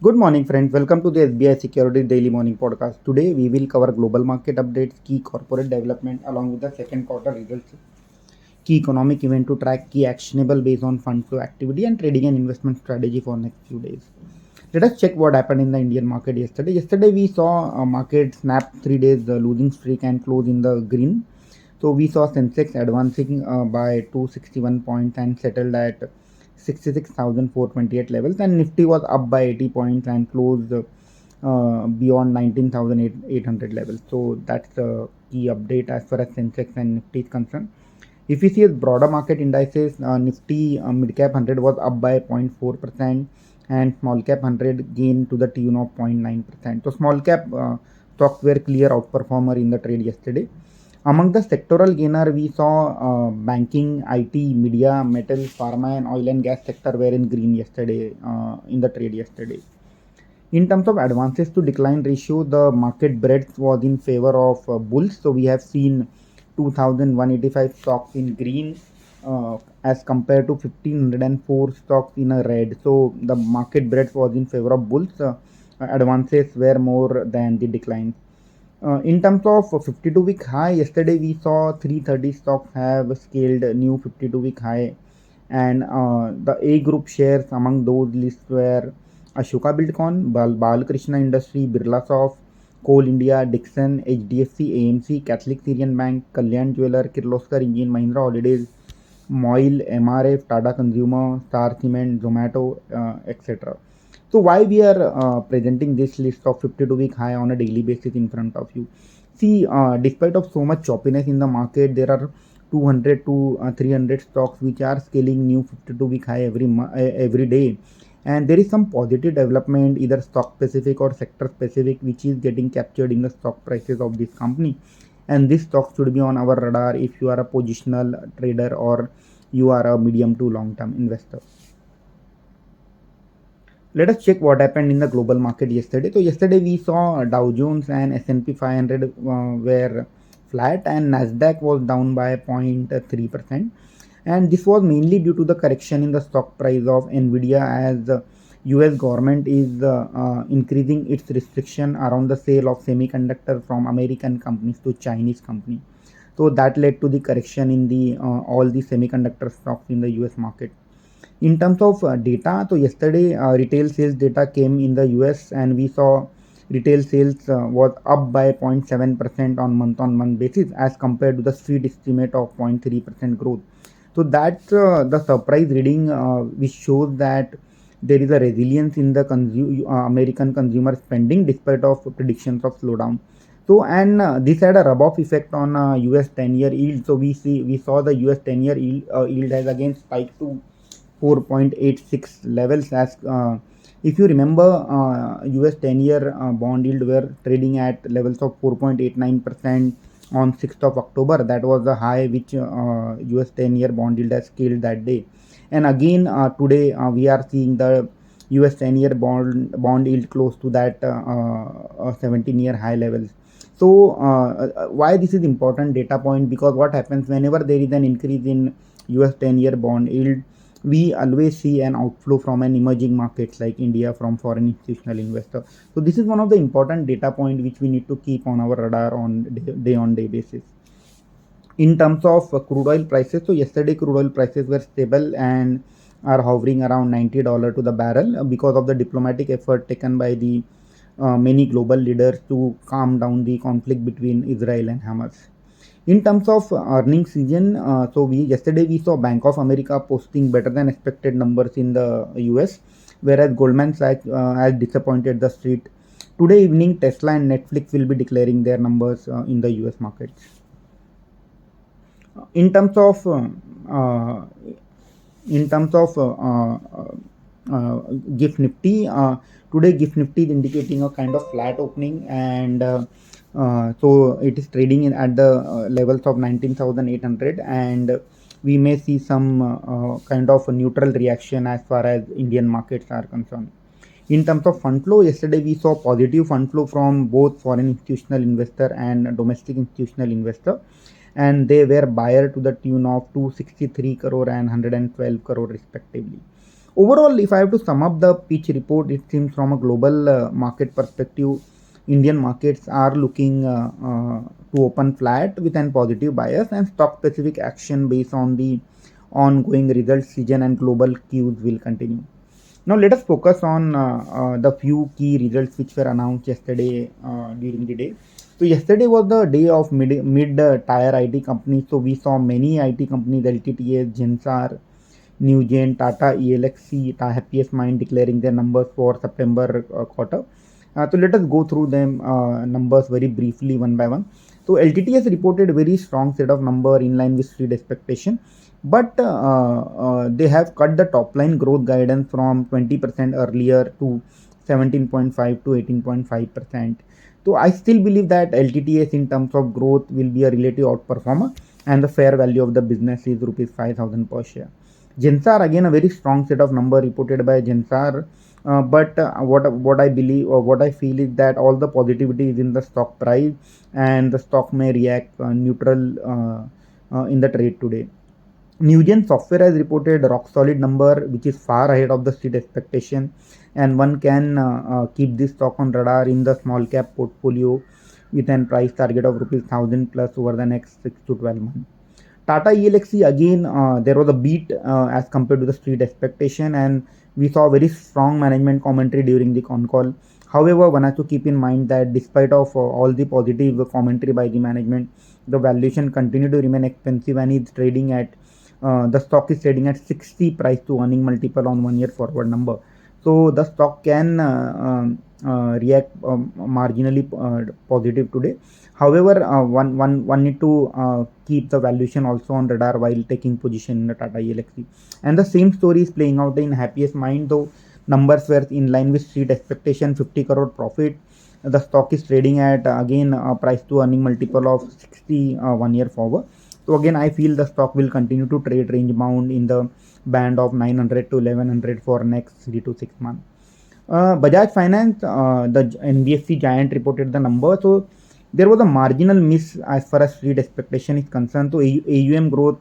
Good morning, friends. Welcome to the SBI Securities Daily Morning Podcast. Today, we will cover global market updates, key corporate development, along with the second quarter results, key economic event to track, key actionable based on fund flow activity, and trading and investment strategy for next few days. Let us check what happened in the Indian market yesterday. Yesterday, we saw market snap 3 days losing streak and close in the green. So we saw Sensex advancing by 261 points and settled at 66,428 levels, and Nifty was up by 80 points and closed beyond 19,800 levels. So that's the key update as far as Sensex and Nifty is concerned. If you see broader market indices, Nifty mid cap 100 was up by 0.4%, and small cap 100 gained to the tune of 0.9%. So small cap stocks were clear outperformer in the trade yesterday. Among the sectoral gainer, we saw banking, IT, media, metal, pharma, and oil and gas sector were in green yesterday in the trade yesterday. In terms of advances to decline ratio, the market breadth was in favor of bulls. So we have seen 2,185 stocks in green as compared to 1,504 stocks in a red. So the market breadth was in favor of bulls. Advances were more than the declines. In terms of 52-week high, yesterday we saw 330 stocks have scaled new 52-week high, and the A group shares among those lists were Ashoka Buildcon, Balkrishna Industry, Birlasoft, Coal India, Dixon, HDFC, AMC, Catholic Syrian Bank, Kalyan Jeweler, Kirloskar Engine, Mahindra Holidays, Moil, MRF, Tata Consumer, Star Cement, Zomato, etc. So why we are presenting this list of 52-week high on a daily basis in front of you? See, despite of so much choppiness in the market, there are 200 to 300 stocks which are scaling new 52-week high every day, and there is some positive development, either stock specific or sector specific, which is getting captured in the stock prices of this company. And this stock should be on our radar if you are a positional trader or you are a medium to long term investor. Let us check what happened in the global market yesterday. So yesterday we saw Dow Jones and S&P 500 were flat, and Nasdaq was down by 0.3%. And this was mainly due to the correction in the stock price of Nvidia, as the US government is increasing its restriction around the sale of semiconductor from American companies to Chinese companies. So that led to the correction in the all the semiconductor stocks in the US market. In terms of data, so yesterday retail sales data came in the US, and we saw retail sales was up by 0.7% on month basis as compared to the street estimate of 0.3% growth. So that's the surprise reading, which shows that there is a resilience in the American consumer spending despite of predictions of slowdown. So and this had a rub-off effect on US 10-year yield. So we saw the US 10-year yield has again spiked to 4.86 levels, as if you remember, US 10-year bond yield were trading at levels of 4.89% on 6th of October. That was the high which US 10-year bond yield has scaled that day. And again today we are seeing the US 10-year bond yield close to that 17-year high levels. So why this is important data point? Because what happens whenever there is an increase in US 10-year bond yield, we always see an outflow from an emerging markets like India from foreign institutional investor. So this is one of the important data point which we need to keep on our radar on day basis. In terms of crude oil prices, so yesterday crude oil prices were stable and are hovering around $90 to the barrel because of the diplomatic effort taken by the many global leaders to calm down the conflict between Israel and Hamas. In terms of earnings season, so yesterday we saw Bank of America posting better than expected numbers in the US, whereas Goldman Sachs has disappointed the street. Today evening, Tesla and Netflix will be declaring their numbers in the US markets. In terms of GIFT Nifty, today GIFT Nifty is indicating a kind of flat opening, and so it is trading in at the levels of 19,800, and we may see some kind of a neutral reaction as far as Indian markets are concerned. In terms of fund flow, yesterday we saw positive fund flow from both foreign institutional investor and domestic institutional investor, and they were buyer to the tune of 263 crore and 112 crore respectively. Overall, if I have to sum up the pitch report, it seems from a global market perspective, Indian markets are looking to open flat with an positive bias, and stock specific action based on the ongoing results season and global cues will continue. Now let us focus on the few key results which were announced yesterday during the day. So yesterday was the day of mid tier IT companies. So we saw many IT companies, LTTS, Gensar, Newgen, Tata, ELXC, Happiest Mind declaring their numbers for September quarter. So let us go through them numbers very briefly one by one. So LTTS reported very strong set of number in line with street expectation, but they have cut the top line growth guidance from 20% earlier to 17.5 to 18.5%. So I still believe that LTTS in terms of growth will be a relative outperformer, and the fair value of the business is rupees 5,000 per share. Gensar, again a very strong set of number reported by Gensar, but what I believe or what I feel is that all the positivity is in the stock price, and the stock may react neutral in the trade today. Newgen Software has reported a rock solid number which is far ahead of the street expectation, and one can keep this stock on radar in the small cap portfolio with an price target of rupees 1000 plus over the next 6 to 12 months. Tata ELXC, again there was a beat as compared to the street expectation, and we saw very strong management commentary during the con call. However, one has to keep in mind that despite of all the positive commentary by the management, the valuation continued to remain expensive, and it's trading at the stock is trading at 60 price to earning multiple on 1 year forward number. So the stock can react marginally positive today. However, one need to keep the valuation also on radar while taking position in the Tata ELXC. And the same story is playing out in Happiest Mind, though numbers were in line with street expectation, 50 crore profit. The stock is trading at again a price to earning multiple of 60 1 year forward. So again, I feel the stock will continue to trade range bound in the band of 900 to 1100 for next 3 to 6 months. Bajaj Finance, the NBFC giant, reported the number. So there was a marginal miss as far as street expectation is concerned. So AUM growth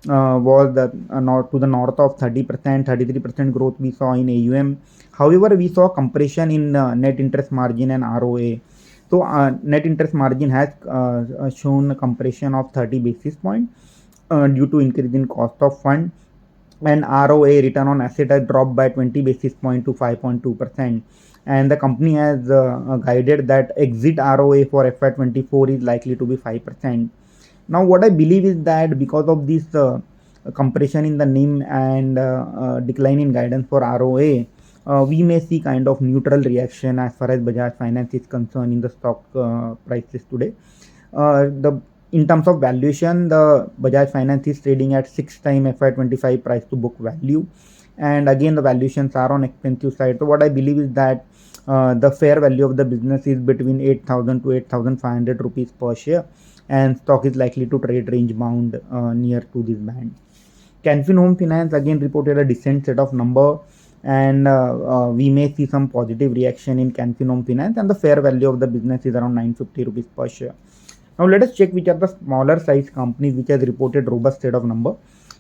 was to the north of 30%, 33% growth we saw in AUM. However, we saw compression in net interest margin and ROA. So net interest margin has shown a compression of 30 basis points due to increase in cost of fund, and ROA, return on asset, has dropped by 20 basis point to 5.2%. And the company has guided that exit ROA for FY24 is likely to be 5%. Now, what I believe is that because of this compression in the NIM and decline in guidance for ROA, we may see kind of neutral reaction as far as Bajaj Finance is concerned in the stock prices today. In terms of valuation, the Bajaj Finance is trading at 6 times FY25 price to book value, and again the valuations are on expensive side. So what I believe is that the fair value of the business is between 8,000 to 8,500 rupees per share, and stock is likely to trade range bound near to this band. Canfin Home Finance again reported a decent set of number, and we may see some positive reaction in Canfin Home Finance, and the fair value of the business is around 950 rupees per share. Now let us check which are the smaller size companies which has reported robust set of number.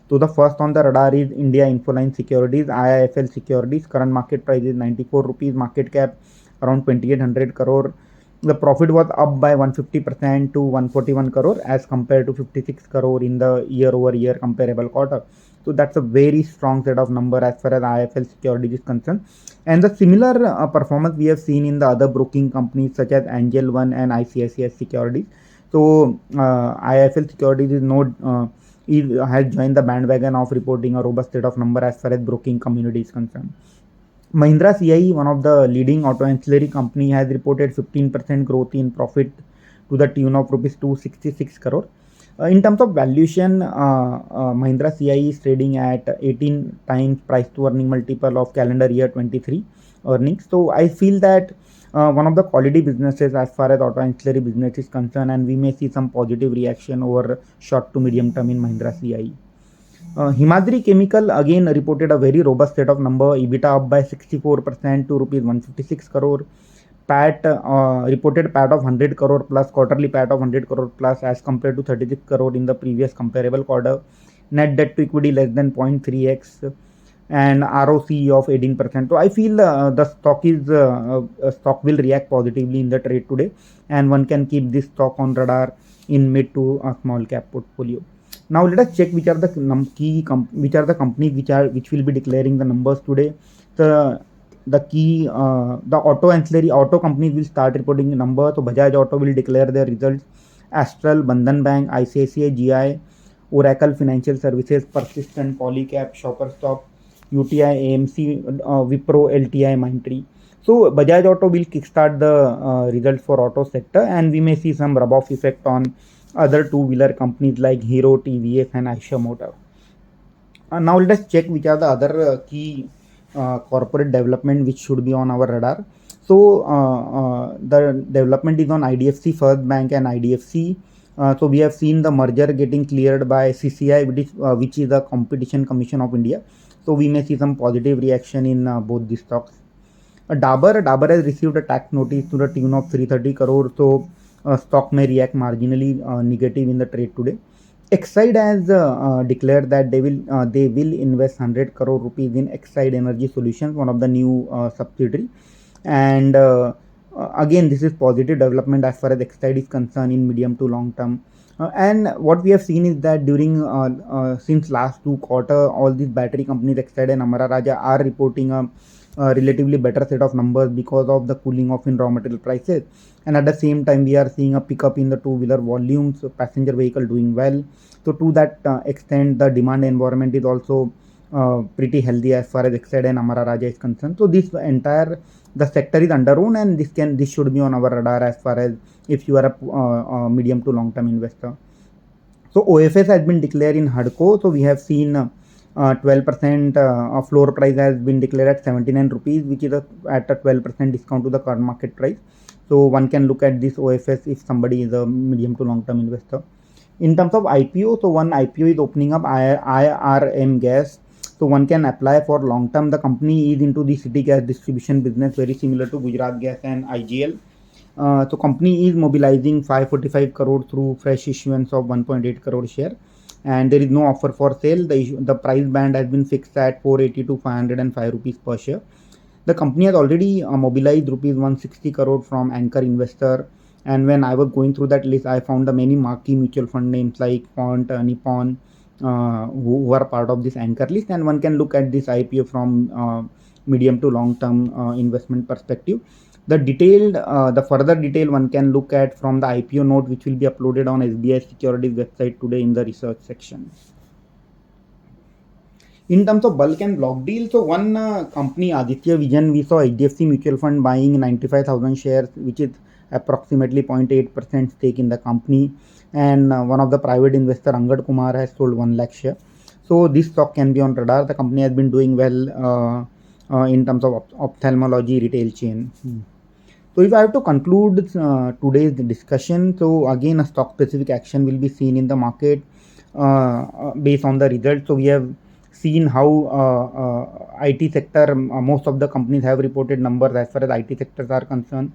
So the first on the radar is India Infoline Securities, IIFL Securities. Current market price is 94 rupees, market cap around 2800 crore. The profit was up by 150% to 141 crore as compared to 56 crore in the year over year comparable quarter. So that's a very strong set of number as far as IIFL Securities is concerned. And the similar performance we have seen in the other broking companies such as Angel One and ICICI Securities. So IIFL Securities has joined the bandwagon of reporting a robust set of number as far as broking community is concerned. Mahindra CIE, one of the leading auto ancillary company, has reported 15% growth in profit to the tune of rupees 266 crore. In terms of valuation, Mahindra CIE is trading at 18 times price to earning multiple of calendar year 23 earnings. So I feel that one of the quality businesses as far as auto ancillary business is concerned, and we may see some positive reaction over short to medium term in Mahindra CIE. Himadri Chemical again reported a very robust set of number, EBITDA up by 64% to rupees 156 crore. PAT reported PAT of 100 crore plus, quarterly PAT of 100 crore plus as compared to 36 crore in the previous comparable quarter. Net debt to equity less than 0.3x. and ROC of 18%. So I feel the stock will react positively in the trade today, and one can keep this stock on radar in mid to small cap portfolio. Now let us check which are the which are the companies which will be declaring the numbers today. The auto ancillary auto companies will start reporting numbers. So Bajaj Auto will declare their results. Astral, Bandhan Bank, ICICI, GI, Oracle Financial Services, Persistent, Polycab, Shoppers Stop, UTI, AMC, Wipro, LTI, Mindtree. So Bajaj Auto will kickstart the results for auto sector, and we may see some rub-off effect on other two-wheeler companies like Hero, TVS, and Eicher Motor. Now let us check which are the other key corporate development which should be on our radar. So the development is on IDFC First Bank and IDFC. So we have seen the merger getting cleared by CCI, which is the Competition Commission of India. So we may see some positive reaction in both the stocks. Dabur has received a tax notice to the tune of 330 crore. So stock may react marginally negative in the trade today. Exide has declared that they will invest 100 crore rupees in Exide Energy Solutions, one of the new subsidiary, and again this is positive development as far as Exide is concerned in medium to long term. And what we have seen is that during since last 2 quarters, all these battery companies Exide and Amara Raja are reporting a relatively better set of numbers because of the cooling off in raw material prices, and at the same time we are seeing a pickup in the two-wheeler volumes, passenger vehicle doing well. So to that extent the demand environment is also pretty healthy as far as Exide and Amara Raja is concerned. So the sector is underowned, and this should be on our radar as far as if you are a medium to long term investor. So OFS has been declared in HUDCO. So we have seen 12% floor price has been declared at 79 rupees, which is at a 12% discount to the current market price. So one can look at this OFS if somebody is a medium to long term investor. In terms of IPO, so one IPO is opening up, IRM Gas. So one can apply for long term. The company is into the city gas distribution business, very similar to Gujarat Gas and IGL. So company is mobilizing 545 crore through fresh issuance of 1.8 crore share, and there is no offer for sale. The price band has been fixed at 480 to 505 rupees per share. The company has already mobilized rupees 160 crore from anchor investor, and when I was going through that list, I found many marquee mutual fund names like Font, Nippon, who are part of this anchor list, and one can look at this IPO from medium to long term investment perspective. The further detail one can look at from the IPO note, which will be uploaded on SBI Securities website today in the research section. In terms of bulk and block deal, so one company, Aditya Vision, we saw HDFC Mutual Fund buying 95,000 shares, which is approximately 0.8% stake in the company, and one of the private investor, Angad Kumar, has sold 1 lakh share. So this stock can be on radar. The company has been doing well in terms of ophthalmology retail chain. So if I have to conclude today's discussion, so again a stock specific action will be seen in the market based on the results. So we have seen how IT sector, most of the companies have reported numbers as far as IT sectors are concerned,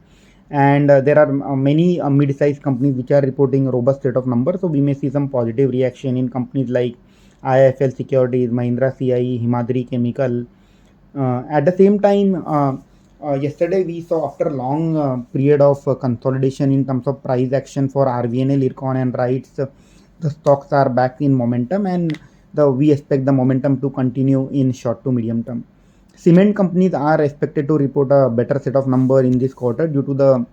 and there are many mid-sized companies which are reporting a robust set of numbers. So we may see some positive reaction in companies like IIFL Securities, Mahindra CIE, Himadri Chemical. At the same time, yesterday we saw, after a long period of consolidation in terms of price action for RVNL, Ircon and RITES, the stocks are back in momentum, and we expect the momentum to continue in short to medium term. Cement companies are expected to report a better set of number in this quarter due to the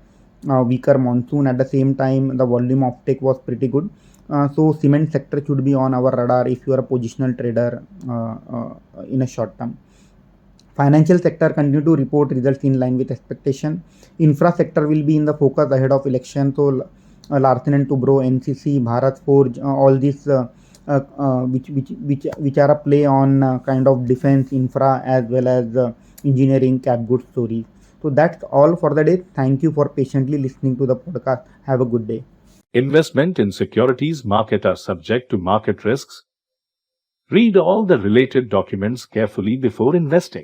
weaker monsoon. At the same time, the volume of take was pretty good. So cement sector should be on our radar if you are a positional trader in a short term. Financial sector continue to report results in line with expectation. Infra sector will be in the focus ahead of election. So Larsen and Toubro, NCC, Bharat Forge, all these which are a play on kind of defense, infra, as well as engineering cap goods stories. So that's all for the day. Thank you for patiently listening to the podcast. Have a good day. Investment in securities market are subject to market risks. Read all the related documents carefully before investing.